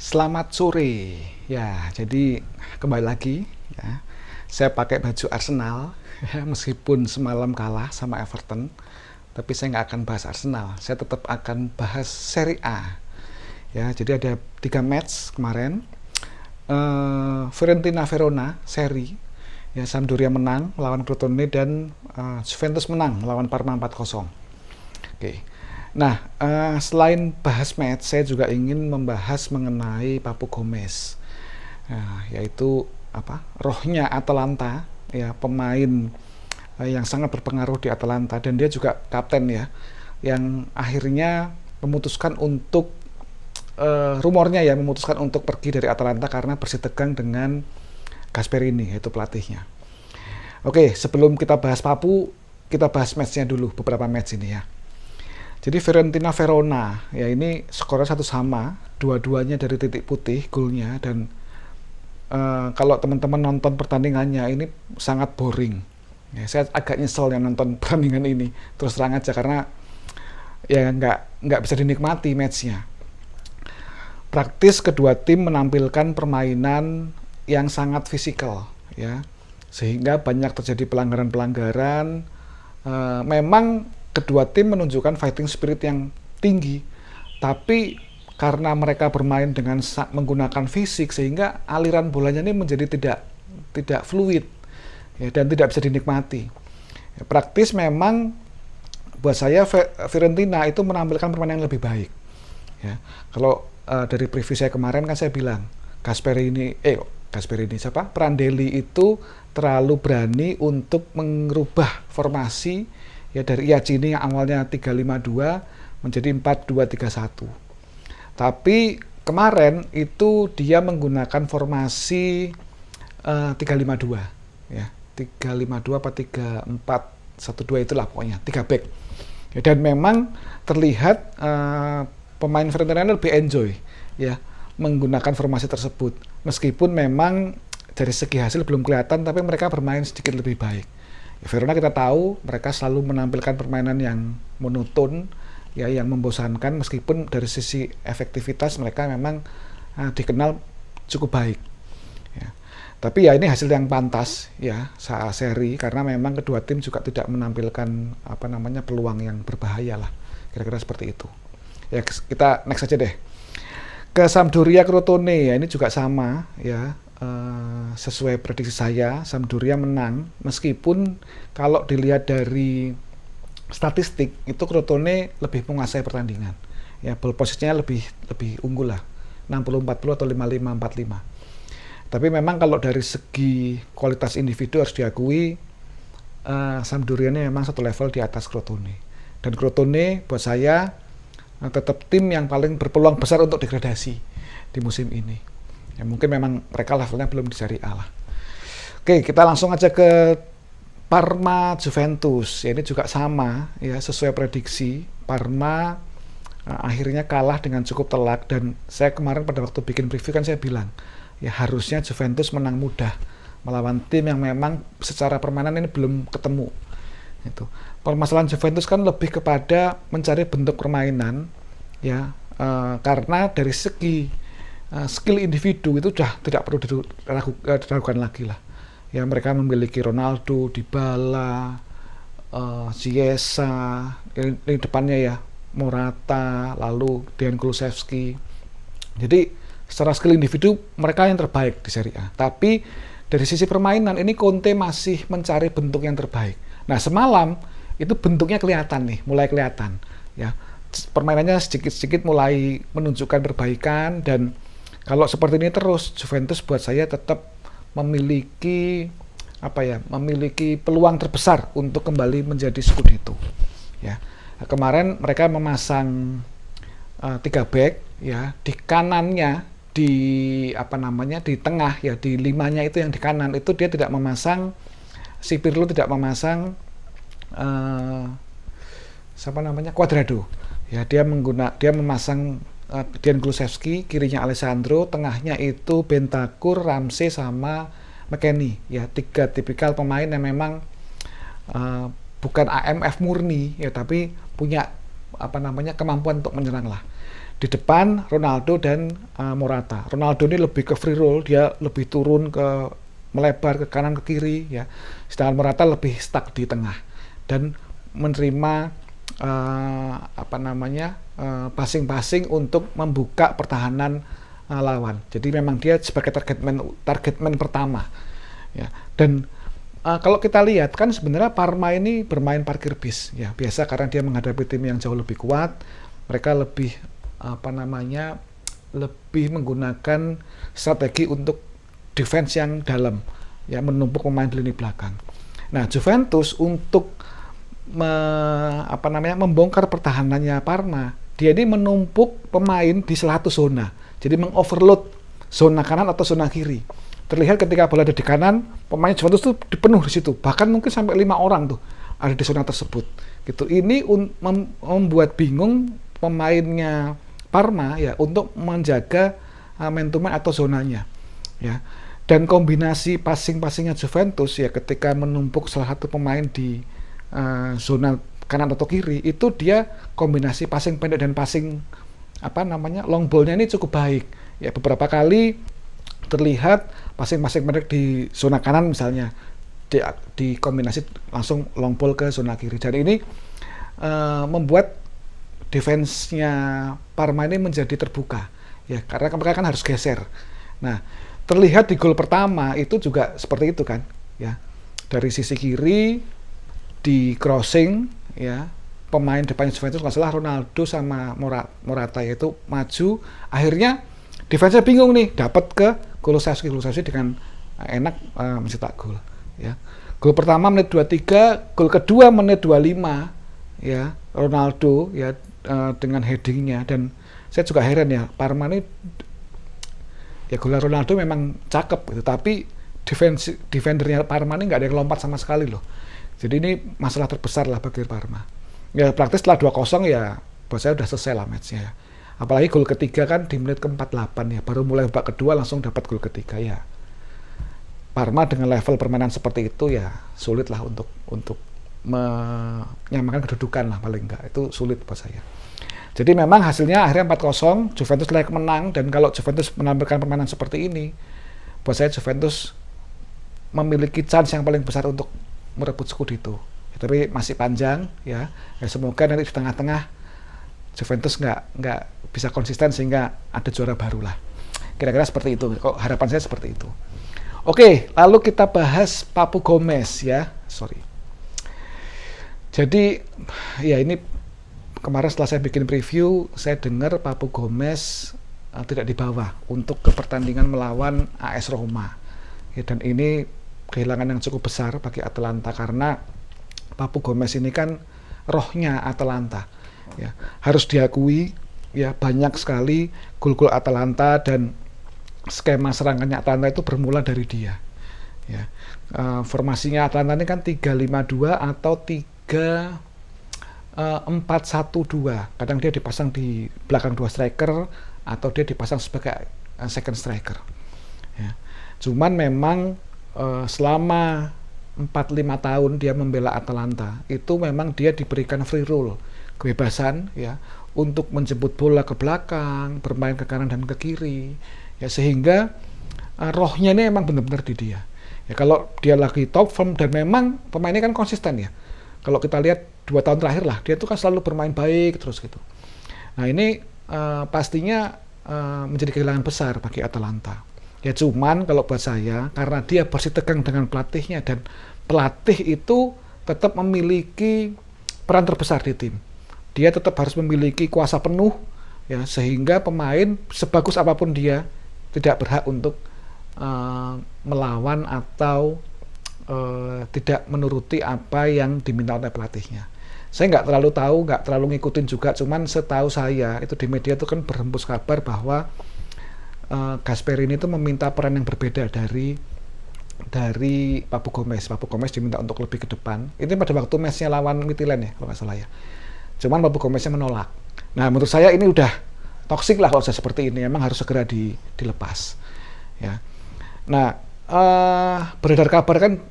Selamat sore. Ya, jadi kembali lagi ya. Saya pakai baju Arsenal ya, meskipun semalam kalah sama Everton, tapi saya nggak akan bahas Arsenal. Saya tetap akan bahas Serie A. Ya, jadi ada 3 match kemarin. Fiorentina Verona seri. Ya, Sampdoria menang melawan Crotone dan Juventus menang melawan Parma 4-0. Oke. Nah, selain bahas match, saya juga ingin membahas mengenai Papu Gomez, yaitu rohnya Atalanta, ya, pemain yang sangat berpengaruh di Atalanta, dan dia juga kapten ya, yang akhirnya memutuskan untuk rumornya ya memutuskan untuk pergi dari Atalanta karena bersitegang dengan Gasperini, yaitu pelatihnya. Oke, sebelum kita bahas Papu, kita bahas matchnya dulu, beberapa match ini ya. Jadi Fiorentina Verona ya, ini skornya 1-1, dua-duanya dari titik putih golnya, dan kalau teman-teman nonton pertandingannya ini sangat boring. Ya, saya agak nyesel yang nonton pertandingan ini, terus terang aja, karena ya nggak bisa dinikmati matchnya. Praktis kedua tim menampilkan permainan yang sangat fisikal ya, sehingga banyak terjadi pelanggaran-pelanggaran. Memang kedua tim menunjukkan fighting spirit yang tinggi, tapi karena mereka bermain dengan menggunakan fisik, sehingga aliran bolanya ini menjadi tidak fluid ya, dan tidak bisa dinikmati. Ya, praktis memang buat saya Fiorentina itu menampilkan permainan yang lebih baik. Ya, kalau dari preview saya kemarin kan saya bilang Prandelli itu terlalu berani untuk merubah formasi ya, dari Iacchini yang awalnya 3-5-2 menjadi 4-2-3-1. Tapi kemarin itu dia menggunakan formasi 3-5-2 ya. 3-5-2 apa 3-4-1-2 itulah pokoknya, 3 back. Ya, dan memang terlihat pemain Fiorentina lebih enjoy ya menggunakan formasi tersebut. Meskipun memang dari segi hasil belum kelihatan, tapi mereka bermain sedikit lebih baik. Verona kita tahu mereka selalu menampilkan permainan yang monoton ya, yang membosankan, meskipun dari sisi efektivitas mereka memang dikenal cukup baik ya. Tapi ya ini hasil yang pantas ya saat seri, karena memang kedua tim juga tidak menampilkan peluang yang berbahaya lah, kira-kira seperti itu ya. Kita next aja deh ke Sampdoria Crotone ya, ini juga sama ya. Sesuai prediksi saya, Sampdoria menang, meskipun kalau dilihat dari statistik itu Crotone lebih menguasai pertandingan ya, ball posisinya lebih unggul lah, 60-40 atau 55-45. Tapi memang kalau dari segi kualitas individu harus diakui Sampdoria ini memang satu level di atas Crotone, dan Crotone buat saya tetap tim yang paling berpeluang besar untuk degradasi di musim ini. Ya, mungkin memang mereka levelnya belum di Serie A lah. Oke, kita langsung aja ke Parma Juventus. Ya, ini juga sama ya, sesuai prediksi. Parma akhirnya kalah dengan cukup telak, dan saya kemarin pada waktu bikin preview kan saya bilang ya harusnya Juventus menang mudah melawan tim yang memang secara permainan ini belum ketemu. Itu permasalahan Juventus kan lebih kepada mencari bentuk permainan ya, karena dari segi skill individu itu sudah tidak perlu diragukan lagi lah ya. Mereka memiliki Ronaldo, Dybala, Chiesa, ini depannya ya Morata, lalu Dejan Kulusevski. Jadi secara skill individu mereka yang terbaik di Serie A. Tapi dari sisi permainan ini Conte masih mencari bentuk yang terbaik. Nah, semalam itu bentuknya kelihatan nih, mulai kelihatan ya. Permainannya sedikit-sedikit mulai menunjukkan perbaikan, dan kalau seperti ini terus, Juventus buat saya tetap memiliki memiliki peluang terbesar untuk kembali menjadi Scudetto ya. Kemarin mereka memasang 3 back ya, di kanannya di tengah ya, di 5-nya itu yang di kanan itu dia tidak memasang, si Pirlo tidak memasang Cuadrado ya. Dia memasang Dejan Kulusevski, kirinya Alessandro, tengahnya itu Bentancur, Ramsey sama McKennie ya. 3 tipikal pemain yang memang bukan AMF murni ya, tapi punya kemampuan untuk menyerang lah. Di depan Ronaldo dan Morata. Ronaldo ini lebih ke free roll, dia lebih turun ke melebar ke kanan ke kiri ya. Sedangkan Morata lebih stuck di tengah dan menerima passing-passing untuk membuka pertahanan lawan. Jadi memang dia sebagai target man pertama ya. Dan kalau kita lihat kan sebenarnya Parma ini bermain parkir bis ya, biasa karena dia menghadapi tim yang jauh lebih kuat. Mereka lebih lebih menggunakan strategi untuk defense yang dalam ya, menumpuk pemain di lini belakang. Nah, Juventus untuk membongkar pertahanannya Parma, dia ini menumpuk pemain di salah satu zona. Jadi mengoverload zona kanan atau zona kiri. Terlihat ketika bola ada di kanan, pemain Juventus tuh dipenuh di situ. Bahkan mungkin sampai 5 orang tuh ada di zona tersebut. Gitu. Ini membuat bingung pemainnya Parma ya untuk menjaga momentum atau zonanya. Ya. Dan kombinasi passingnya Juventus ya ketika menumpuk salah satu pemain di zona kanan atau kiri, itu dia kombinasi passing pendek dan passing long ball-nya ini cukup baik. Ya, beberapa kali terlihat passing pendek di zona kanan misalnya di kombinasi langsung long ball ke zona kiri. Dan ini membuat defense-nya Parma ini menjadi terbuka ya, karena mereka kan harus geser. Nah, terlihat di gol pertama itu juga seperti itu kan ya. Dari sisi kiri di crossing ya, pemain depannya Juventus nggak salah Ronaldo sama Morata itu maju, akhirnya defense-nya bingung nih, dapat ke Kulusevski dengan enak mencetak gol ya. Gol pertama menit 23, gol kedua menit 25 ya, Ronaldo ya dengan headingnya. Dan saya juga heran ya, Parma ini ya gol Ronaldo memang cakep gitu, tapi defendernya Parma ini nggak ada yang lompat sama sekali loh. Jadi ini masalah terbesar lah bagi Parma. Ya praktis setelah 2-0 ya buat saya udah selesai lah matchnya ya. Apalagi gol ketiga kan di menit ke-48 ya, baru mulai babak kedua langsung dapat gol ketiga ya. Parma dengan level permainan seperti itu ya sulit lah untuk menyamakan kedudukan lah, paling enggak itu sulit buat saya. Jadi memang hasilnya akhirnya 4-0, Juventus layak menang. Dan kalau Juventus menampilkan permainan seperti ini, buat saya Juventus memiliki chance yang paling besar untuk merebut Scudetto. Ya, tapi masih panjang ya. Semoga nanti di tengah-tengah Juventus nggak bisa konsisten sehingga ada juara baru lah. Kira-kira seperti itu. Kok harapan saya seperti itu. Oke, lalu kita bahas Papu Gomez ya. Jadi ya ini kemarin setelah saya bikin preview, saya dengar Papu Gomez tidak dibawa untuk ke pertandingan melawan AS Roma. Ya, dan ini kehilangan yang cukup besar bagi Atalanta karena Papu Gomez ini kan rohnya Atalanta. Ya, harus diakui ya, banyak sekali gol-gol Atalanta dan skema serangannya Atalanta itu bermula dari dia. Ya, formasinya Atalanta ini kan 3-5-2 atau 4-1-2. Kadang dia dipasang di belakang 2 striker atau dia dipasang sebagai second striker. Ya. Cuman memang selama 4-5 tahun dia membela Atalanta, itu memang dia diberikan free roll, kebebasan ya, untuk menjemput bola ke belakang, bermain ke kanan dan ke kiri. Ya, sehingga rohnya ini memang benar-benar di dia. Ya, kalau dia lagi top form dan memang pemainnya kan konsisten ya. Kalau kita lihat 2 tahun terakhir lah, dia tuh kan selalu bermain baik terus gitu. Nah ini pastinya menjadi kehilangan besar bagi Atalanta. Ya cuman kalau buat saya, karena dia bersitegang dengan pelatihnya dan pelatih itu tetap memiliki peran terbesar di tim. Dia tetap harus memiliki kuasa penuh ya, sehingga pemain sebagus apapun dia tidak berhak untuk melawan atau tidak menuruti apa yang diminta oleh pelatihnya. Saya nggak terlalu tahu, nggak terlalu ngikutin juga, cuman setahu saya itu di media itu kan berhembus kabar bahwa Gasperini itu meminta peran yang berbeda dari Papu Gomez. Papu Gomez diminta untuk lebih ke depan. Ini pada waktu matchnya lawan Midtjylland ya, kalau nggak salah ya. Cuman Papu Gomeznya menolak. Nah menurut saya ini udah toksik lah kalau saya seperti ini. Emang harus segera dilepas. Ya. Nah beredar kabar kan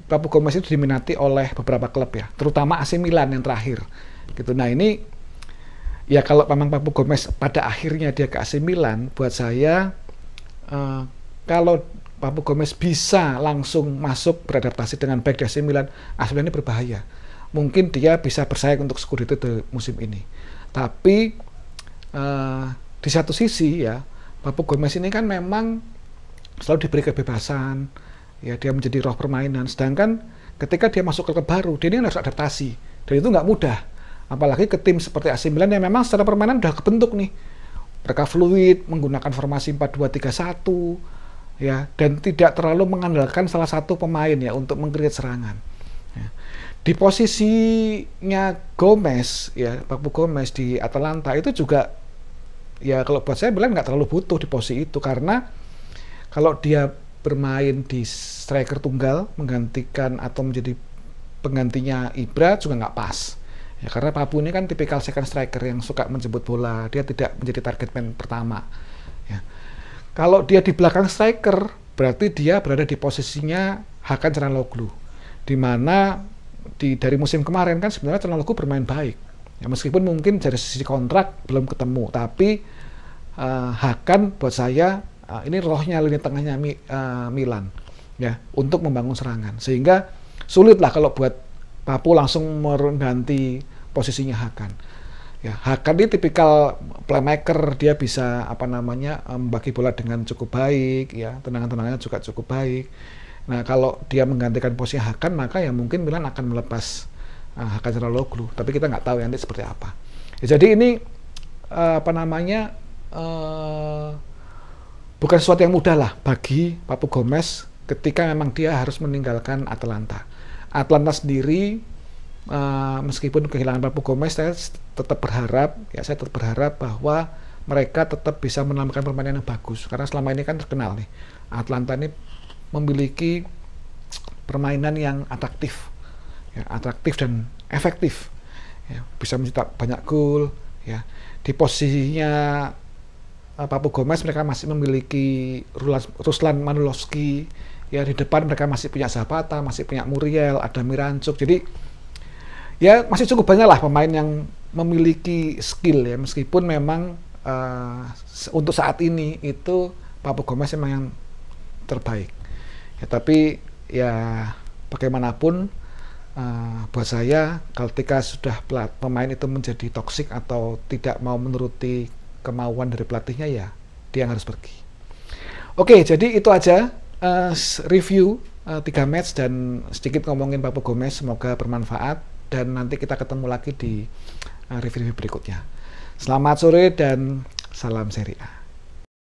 Papu Gomez itu diminati oleh beberapa klub ya, terutama AC Milan yang terakhir. Gitu. Nah ini ya kalau memang Papu Gomez pada akhirnya dia ke AC Milan, buat saya kalau Papu Gomez bisa langsung masuk beradaptasi dengan baik di AC Milan ini berbahaya. Mungkin dia bisa bersaing untuk Scudetto di musim ini. Tapi di satu sisi ya, Papu Gomez ini kan memang selalu diberi kebebasan, ya dia menjadi roh permainan. Sedangkan ketika dia masuk ke klub baru, dia ini harus adaptasi, dan itu nggak mudah. Apalagi ke tim seperti AC Milan yang memang secara permainan udah kebentuk nih. Mereka fluid, menggunakan formasi 4-2-3-1, ya, dan tidak terlalu mengandalkan salah satu pemain ya untuk mengkreat serangan. Ya. Di posisinya Gomez, ya Papu Gomez di Atalanta itu juga, ya kalau buat saya bilang nggak terlalu butuh di posisi itu, karena kalau dia bermain di striker tunggal menggantikan atau menjadi penggantinya Ibra juga nggak pas. Ya, karena Papu ini kan tipikal second striker yang suka menjemput bola, dia tidak menjadi target man pertama. Ya. Kalau dia di belakang striker, berarti dia berada di posisinya Hakan Çalhanoğlu, di mana dari musim kemarin kan sebenarnya Çalhanoğlu bermain baik. Ya, meskipun mungkin dari sisi kontrak belum ketemu, tapi Hakan buat saya ini rohnya lini tengahnya Milan, ya, untuk membangun serangan, sehingga sulit lah kalau buat Papu langsung mengganti posisinya Hakan. Ya, Hakan ini tipikal playmaker, dia bisa membagi bola dengan cukup baik, ya, tendangan-tendangannya juga cukup baik. Nah, kalau dia menggantikan posisi Hakan, maka ya mungkin Milan akan melepas Hakan Çalhanoğlu, tapi kita nggak tahu nanti seperti apa. Ya, jadi ini bukan sesuatu yang mudah lah bagi Papu Gomez ketika memang dia harus meninggalkan Atalanta. Atalanta sendiri, meskipun kehilangan Papu Gomez, saya tetap berharap bahwa mereka tetap bisa menampilkan permainan yang bagus, karena selama ini kan terkenal nih, Atalanta ini memiliki permainan yang atraktif, ya, atraktif dan efektif, ya, bisa mencetak banyak gol, ya. Di posisinya Papu Gomez mereka masih memiliki Ruslan Manulowski, ya, di depan mereka masih punya Zapata, masih punya Muriel, ada Mirancuk. Jadi ya masih cukup banyak lah pemain yang memiliki skill, ya, meskipun memang untuk saat ini itu Papu Gomez memang yang terbaik, ya, tapi ya bagaimanapun buat saya ketika sudah pemain itu menjadi toksik atau tidak mau menuruti kemauan dari pelatihnya, ya dia yang harus pergi. Oke, jadi itu aja review 3 match dan sedikit ngomongin Papu Gomez. Semoga bermanfaat dan nanti kita ketemu lagi di review berikutnya. Selamat sore dan salam Serie A.